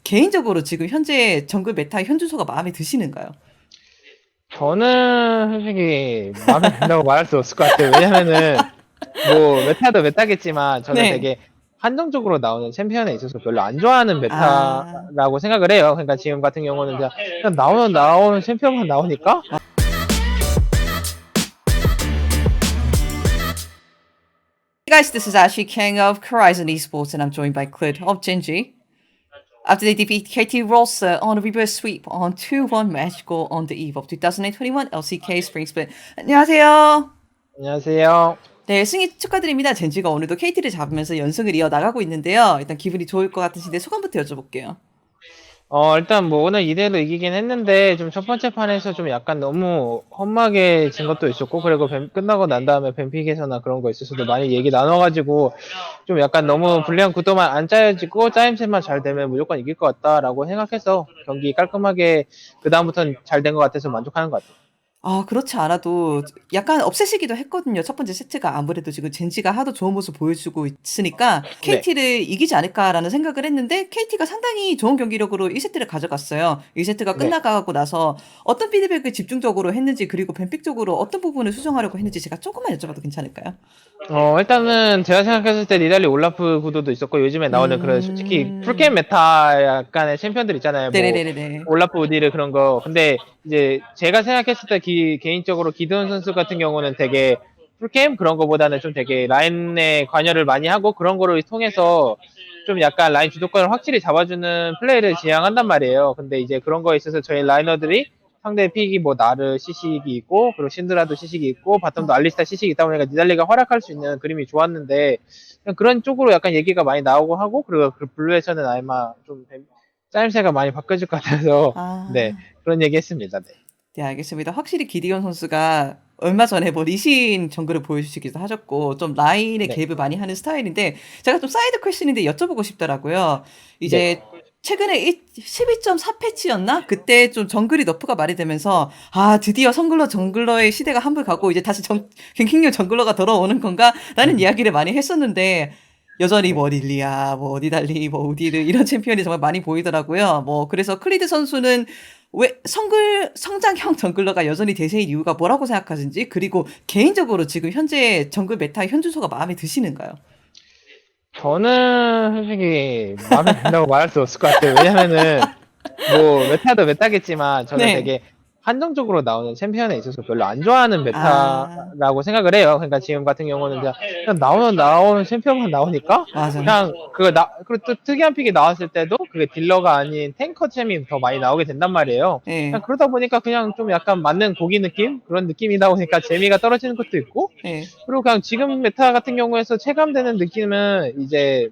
개인적으로 지금 현재 정글 메타 현주소가 마음에 드시는가요? 저는 솔직히 마음에 든다고 말할 수 없을 것 같아요. 왜냐면은 뭐 메타도 메타겠지만 저는 네. 되게 한정적으로 나오는 챔피언에 있어서 별로 안 좋아하는 아, 메타라고 생각을 해요. 그러니까 지금 같은 경우는 그냥 나오는 챔피언만 나오니까. Hey guys, this is Ashley King of Horizon Esports, and I'm joined by Clid of Genji. After they defeat KT Rolsa on a reverse sweep on 2-1 match goal on the eve of 2021 LCK Spring Split. 안녕하세요. 안녕하세요. 네, 승리 축하드립니다. 젠지가 오늘도 KT를 잡으면서 연승을 이어나가고 있는데요. 일단 기분이 좋을 것 같으신데 소감부터 여쭤볼게요. 일단 뭐 오늘 2대1로 이기긴 했는데 좀 첫 번째 판에서 좀 약간 너무 험하게 진 것도 있었고, 그리고 끝나고 난 다음에 뱀픽에서나 그런 거 있었어도 많이 얘기 나눠가지고 좀 약간 너무 불리한 구도만 안 짜여지고 짜임새만 잘 되면 무조건 이길 것 같다라고 생각해서 경기 깔끔하게 그 다음부터는 잘 된 것 같아서 만족하는 것 같아요. 아, 그렇지 않아도 약간 업셋이기도 했거든요. 첫 번째 세트가 아무래도 지금 젠지가 하도 좋은 모습 보여주고 있으니까 네. KT를 이기지 않을까라는 생각을 했는데 KT가 상당히 좋은 경기력으로 1세트를 가져갔어요. 1세트가 네. 끝나가고 나서 어떤 피드백을 집중적으로 했는지 그리고 뱀픽적으로 어떤 부분을 수정하려고 했는지 제가 조금만 여쭤봐도 괜찮을까요? 일단은 제가 생각했을 때 니달리 올라프 구도도 있었고, 요즘에 나오는 그런 솔직히 풀게임 메타 약간의 챔피언들 있잖아요. 뭐 네네네네. 올라프 우디르 그런 거. 근데 이제 제가 생각했을 때 개인적으로 기드온 선수 같은 경우는 되게 풀게임 그런 거보다는 좀 되게 라인에 관여를 많이 하고 그런 거를 통해서 좀 약간 라인 주도권을 확실히 잡아주는 플레이를 지향한단 말이에요. 근데 이제 그런 거에 있어서 저희 라이너들이 상대 픽이 뭐 나르 시식이 있고, 그리고 신드라도 시식이 있고, 바텀도 알리스타 시식이 있다 보니까 니달리가 활약할 수 있는 그림이 좋았는데, 그냥 그런 쪽으로 약간 얘기가 많이 나오고 하고, 그리고 그 블루에서는 아마 좀 짜임새가 많이 바뀌어질 것 같아서 네, 아. 그런 얘기 했습니다. 네. 네, 알겠습니다. 확실히 기디언 선수가 얼마 전에 뭐 리신 정글을 보여주시기도 하셨고, 좀 라인에 네. 개입을 많이 하는 스타일인데, 제가 좀 사이드 퀘션인데 여쭤보고 싶더라고요. 네. 이제 최근에 12.4 패치였나? 그때 좀 정글이 너프가 말이 되면서, 아, 드디어 정글러의 시대가 한물 가고, 이제 다시 갱킹류 정글러가 돌아오는 건가? 라는 이야기를 많이 했었는데, 여전히 네. 뭐 릴리아, 뭐 니달리, 뭐 우디르 이런 챔피언이 정말 많이 보이더라고요. 뭐 그래서 클리드 선수는 왜 성장형 정글러가 여전히 대세인 이유가 뭐라고 생각하신지, 그리고 개인적으로 지금 현재 정글 메타 현주소가 마음에 드시는가요? 저는 솔직히 마음에 든다고 말할 수 없을 것 같아요. 왜냐면은 뭐 메타도 메타겠지만 저는 네. 되게 한정적으로 나오는 챔피언에 있어서 별로 안 좋아하는 아, 메타라고 생각을 해요. 그러니까 지금 같은 경우는 그냥 나오는 챔피언만 나오니까 맞아. 그냥 그리고 또 특이한 픽이 나왔을 때도 그게 딜러가 아닌 탱커 챔이 더 많이 나오게 된단 말이에요. 그냥 예, 그러다 보니까 그냥 좀 약간 맞는 고기 느낌? 그런 느낌이다 보니까 재미가 떨어지는 것도 있고, 예. 그리고 그냥 지금 메타 같은 경우에서 체감되는 느낌은 이제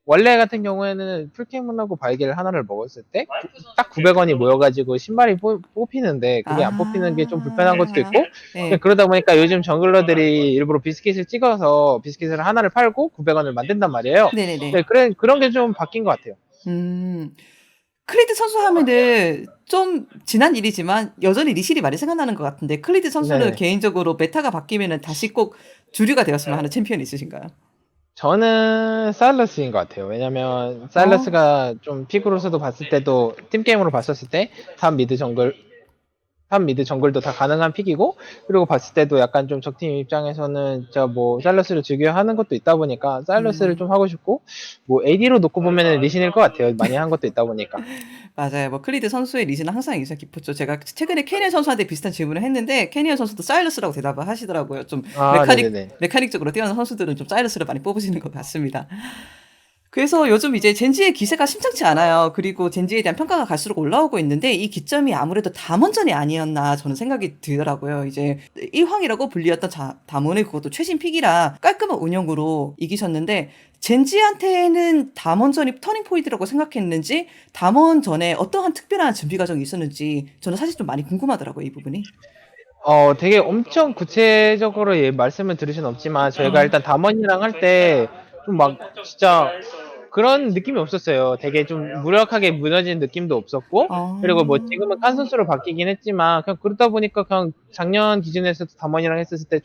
원래 같은 경우에는 풀게임문하고 발기를 하나를 먹었을 때 딱 900원이 모여가지고 신발이 뽑히는데 그게 안 뽑히는 게 좀 불편한 것도 아, 있고, 예. 그러다 보니까 요즘 정글러들이 일부러 비스킷을 찍어서 비스킷을 하나를 팔고 900원을 만든단 말이에요. 네네네. 네, 그런 게 좀 바뀐 것 같아요. 음, 클리드 선수 하면은 좀 지난 일이지만 여전히 리실이 많이 생각나는 것 같은데, 클리드 선수는 네. 개인적으로 메타가 바뀌면은 다시 꼭 주류가 되었으면 하는 챔피언이 있으신가요? 저는 사일러스인 것 같아요. 왜냐면 어, 사일러스가 좀 픽으로서도 봤을 때도 팀게임으로 봤었을 때 탑 미드 정글도 다 가능한 픽이고, 그리고 봤을 때도 약간 좀 적팀 입장에서는 저 뭐 사일러스를 즐겨 하는 것도 있다 보니까 사일러스를 음. 좀 하고 싶고, 뭐 AD로 놓고 보면은 리신일 것 같아요. 많이 한 것도 있다 보니까. 맞아요. 뭐 클리드 선수의 리즈는 항상 인상 깊었죠. 제가 최근에 캐니언 선수한테 비슷한 질문을 했는데 캐니언 선수도 사일러스라고 대답을 하시더라고요. 좀 아, 네네네. 메카닉적으로 뛰어난 선수들은 좀 사일러스를 많이 뽑으시는 것 같습니다. 그래서 요즘 이제 젠지의 기세가 심상치 않아요. 그리고 젠지에 대한 평가가 갈수록 올라오고 있는데 이 기점이 아무래도 담원전이 아니었나 저는 생각이 들더라고요. 이제 1황이라고 불리었던 담원의 그것도 최신 픽이라 깔끔한 운영으로 이기셨는데, 젠지한테는 담원전이 터닝 포인트라고 생각했는지 담원전에 어떠한 특별한 준비 과정이 있었는지 저는 사실 좀 많이 궁금하더라고요, 이 부분이. 되게 엄청 구체적으로 말씀을 들을 수는 없지만 저희가 아, 일단 담원이랑 할 때 좀 막 진짜 그런 느낌이 없었어요. 되게 좀 무력하게 무너진 느낌도 없었고, 그리고 뭐 지금은 칸 아, 선수로 바뀌긴 했지만 그냥 그러다 보니까 그냥 작년 기준에서 담원이랑 했었을 때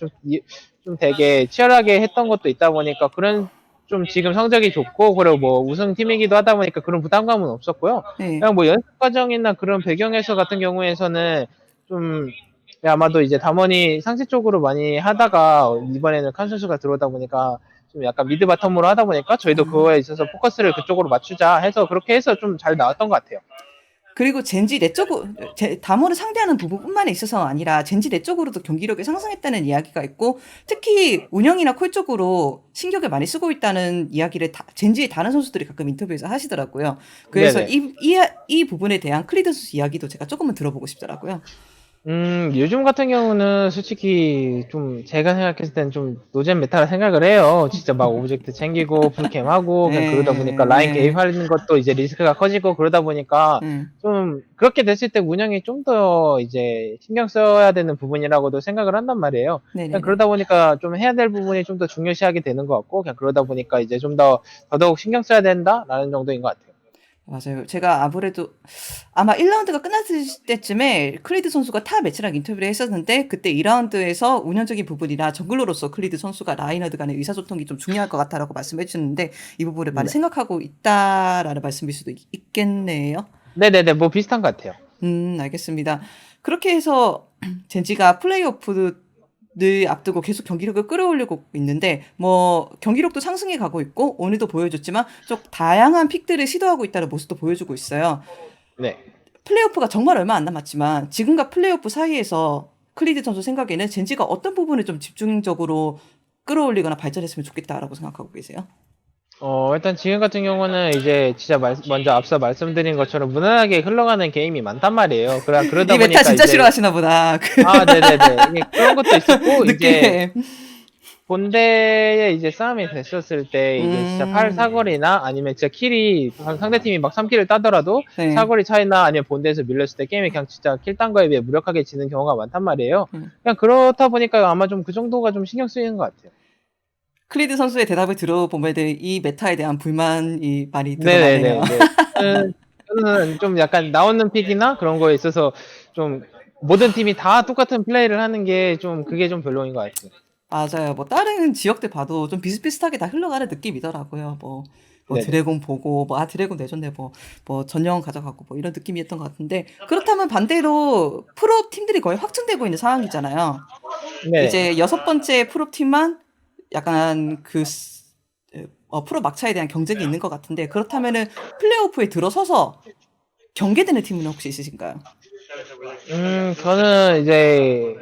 좀 되게 치열하게 했던 것도 있다 보니까 그런 좀 지금 성적이 좋고 그리고 뭐 우승팀이기도 하다 보니까 그런 부담감은 없었고요. 네. 그냥 뭐 연습 과정이나 그런 배경에서 같은 경우에서는 좀 아마도 이제 담원이 상대 쪽으로 많이 하다가 이번에는 칸 선수가 들어오다 보니까 좀 약간 미드 바텀으로 하다 보니까 저희도 그거에 있어서 포커스를 그쪽으로 맞추자 해서 그렇게 해서 좀 잘 나왔던 것 같아요. 그리고 젠지 내적으로 담원을 상대하는 부분뿐만 있어서 아니라 젠지 내적으로도 경기력이 상승했다는 이야기가 있고 특히 운영이나 콜 쪽으로 신경을 많이 쓰고 있다는 이야기를 젠지의 다른 선수들이 가끔 인터뷰에서 하시더라고요. 그래서 네네. 이 부분에 대한 크리드 선수 이야기도 제가 조금은 들어보고 싶더라고요. 요즘 같은 경우는 솔직히 좀 제가 생각했을 때는 좀 노잼 메타라 생각을 해요. 진짜 막 오브젝트 챙기고 풀캠하고 그냥 그러다 보니까 네, 라인 네, 개입하는 것도 이제 리스크가 커지고 그러다 보니까 네, 좀 그렇게 됐을 때 운영이 좀 더 이제 신경 써야 되는 부분이라고도 생각을 한단 말이에요. 네, 네, 그냥 네. 그러다 보니까 좀 해야 될 부분이 좀 더 중요시하게 되는 것 같고 그냥 그러다 보니까 이제 좀 더 더더욱 신경 써야 된다라는 정도인 것 같아요. 맞아요. 제가 아무래도 아마 1라운드가 끝났을 때쯤에 클리드 선수가 타 매치랑 인터뷰를 했었는데 그때 2라운드에서 운영적인 부분이나 정글러로서 클리드 선수가 라이너드 간의 의사소통이 좀 중요할 것 같다라고 말씀해 주셨는데 이 부분을 많이 네. 생각하고 있다라는 말씀일 수도 있겠네요. 네네네, 뭐 비슷한 것 같아요. 알겠습니다. 그렇게 해서 젠지가 플레이오프를 앞두고 계속 경기력을 끌어올리고 있는데 뭐 경기력도 상승해 가고 있고 오늘도 보여줬지만 좀 다양한 픽들을 시도하고 있다는 모습도 보여주고 있어요. 네. 플레이오프가 정말 얼마 안 남았지만 지금과 플레이오프 사이에서 클리드 선수 생각에는 젠지가 어떤 부분을 좀 집중적으로 끌어올리거나 발전했으면 좋겠다라고 생각하고 계세요? 일단 지금 같은 경우는 이제 진짜 먼저 앞서 말씀드린 것처럼 무난하게 흘러가는 게임이 많단 말이에요. 그러다 이 메타 보니까 진짜 이제, 싫어하시나 보다. 네네네. 이게 그런 것도 있었고, 이제 느낌. 본대에 이제 싸움이 됐었을 때 이제 진짜 팔 음, 사거리나 아니면 진짜 킬이 상대팀이 막 3킬을 따더라도 네. 사거리 차이나 아니면 본대에서 밀렸을 때 게임이 그냥 진짜 킬 딴 거에 비해 무력하게 지는 경우가 많단 말이에요. 음. 그냥 그렇다 보니까 아마 좀 그 정도가 좀 신경 쓰이는 것 같아요. 클리드 선수의 대답을 들어보면 이 메타에 대한 불만이 많이 드러나네요. 네네네. 네. 저는 좀 약간 나오는 픽이나 그런 거에 있어서 좀 모든 팀이 다 똑같은 플레이를 하는 게 좀 그게 좀 별로인 것 같아요. 맞아요. 뭐 다른 지역들 봐도 좀 비슷비슷하게 다 흘러가는 느낌이더라고요. 뭐 네네. 드래곤 보고 드래곤 레전드 뭐 전령 가져가고 뭐 이런 느낌이었던 것 같은데 그렇다면 반대로 프로 팀들이 거의 확정되고 있는 상황이잖아요. 네. 이제 여섯 번째 프로 팀만 약간 프로 막차에 대한 경쟁이 있는 것 같은데 그렇다면은 플레이오프에 들어서서 경계되는 팀은 혹시 있으신가요? 저는 이제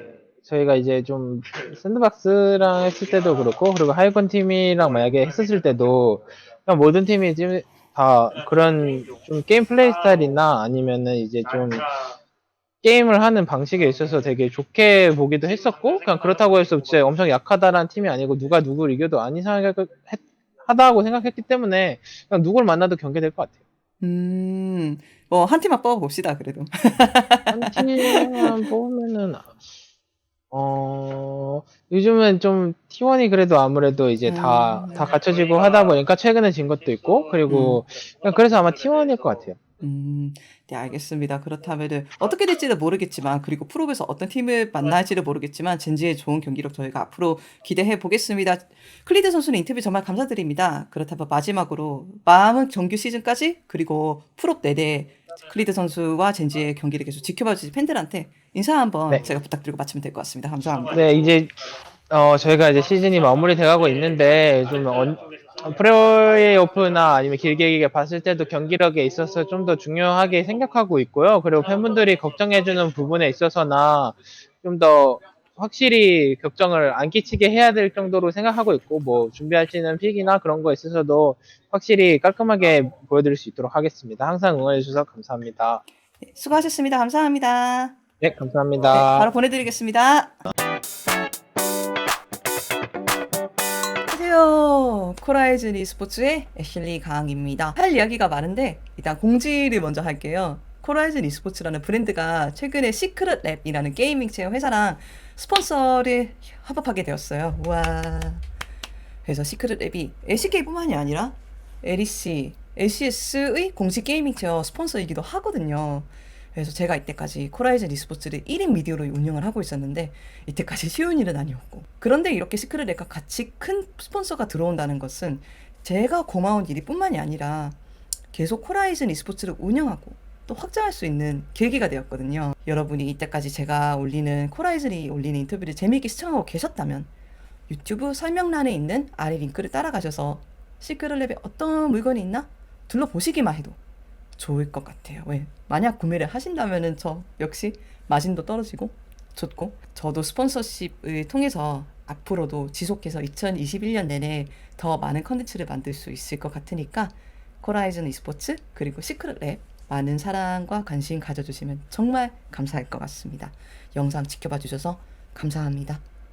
저희가 이제 좀 샌드박스랑 했을 때도 그렇고 그리고 하이건 팀이랑 만약에 했었을 때도 그냥 모든 팀이 지금 다 그런 좀 게임 플레이 스타일이나 아니면은 이제 좀 게임을 하는 방식에 있어서 되게 좋게 보기도 했었고 그냥 그렇다고 해서 진짜 엄청 약하다라는 팀이 아니고 누가 누구를 이겨도 안 이상하다고 생각했기 때문에 그냥 누굴 만나도 경계될 것 같아요. 뭐 한 팀만 뽑아봅시다 그래도. 한 팀만 뽑으면은 요즘은 좀 T1이 그래도 아무래도 이제 다 음, 갖춰지고 하다 보니까 최근에 진 것도 있고 음. 그리고 그냥 그래서 아마 T1일 것 같아요. 네, 알겠습니다. 그렇다면은 어떻게 될지는 모르겠지만, 그리고 프로에서 어떤 팀을 만날지를 모르겠지만, 젠지의 좋은 경기력 저희가 앞으로 기대해 보겠습니다. 클리드 선수는 인터뷰 정말 감사드립니다. 그렇다면 마지막으로 남은 정규 시즌까지 그리고 프로 내내 클리드 선수와 젠지의 경기를 계속 지켜봐 주신 팬들한테 인사 한번 네. 제가 부탁드리고 마치면 될 것 같습니다. 감사합니다. 네, 이제 저희가 이제 시즌이 마무리돼가고 있는데 좀 프레오프나 아니면 길게 봤을 때도 경기력에 있어서 좀 더 중요하게 생각하고 있고요. 그리고 팬분들이 걱정해주는 부분에 있어서나 좀 더 확실히 걱정을 안 끼치게 해야 될 정도로 생각하고 있고 뭐 준비하시는 픽이나 그런 거에 있어서도 확실히 깔끔하게 보여드릴 수 있도록 하겠습니다. 항상 응원해주셔서 감사합니다. 네, 수고하셨습니다. 감사합니다. 네, 네, 감사합니다. 바로 보내드리겠습니다. 안녕하세요. 코라이즌 e스포츠의 애슐리 강입니다. 할 이야기가 많은데 일단 공지를 먼저 할게요. 코라이즌 e스포츠라는 브랜드가 최근에 시크릿 랩이라는 게이밍 체험 회사랑 스폰서를 협업하게 되었어요. 우와. 그래서 시크릿 랩이 LCK뿐만이 아니라 LEC, LCS의 공식 게이밍 체어 스폰서이기도 하거든요. 그래서 제가 이때까지 코라이즌 e스포츠를 1인 미디어로 운영을 하고 있었는데 이때까지 쉬운 일은 아니었고 그런데 이렇게 시크릿 랩과 같이 큰 스폰서가 들어온다는 것은 제가 고마운 일이 뿐만이 아니라 계속 코라이즌 e스포츠를 운영하고 또 확장할 수 있는 계기가 되었거든요. 여러분이 이때까지 제가 올리는 코라이즌이 올리는 인터뷰를 재미있게 시청하고 계셨다면 유튜브 설명란에 있는 아래 링크를 따라가셔서 시크릿랩에 어떤 물건이 있나 둘러보시기만 해도 좋을 것 같아요. 왜? 만약 구매를 하신다면은 저 역시 마진도 떨어지고 좋고, 저도 스폰서십을 통해서 앞으로도 지속해서 2021년 내내 더 많은 컨텐츠를 만들 수 있을 것 같으니까 코라이즌 e스포츠 그리고 시크릿랩 많은 사랑과 관심 가져주시면 정말 감사할 것 같습니다. 영상 지켜봐 주셔서 감사합니다.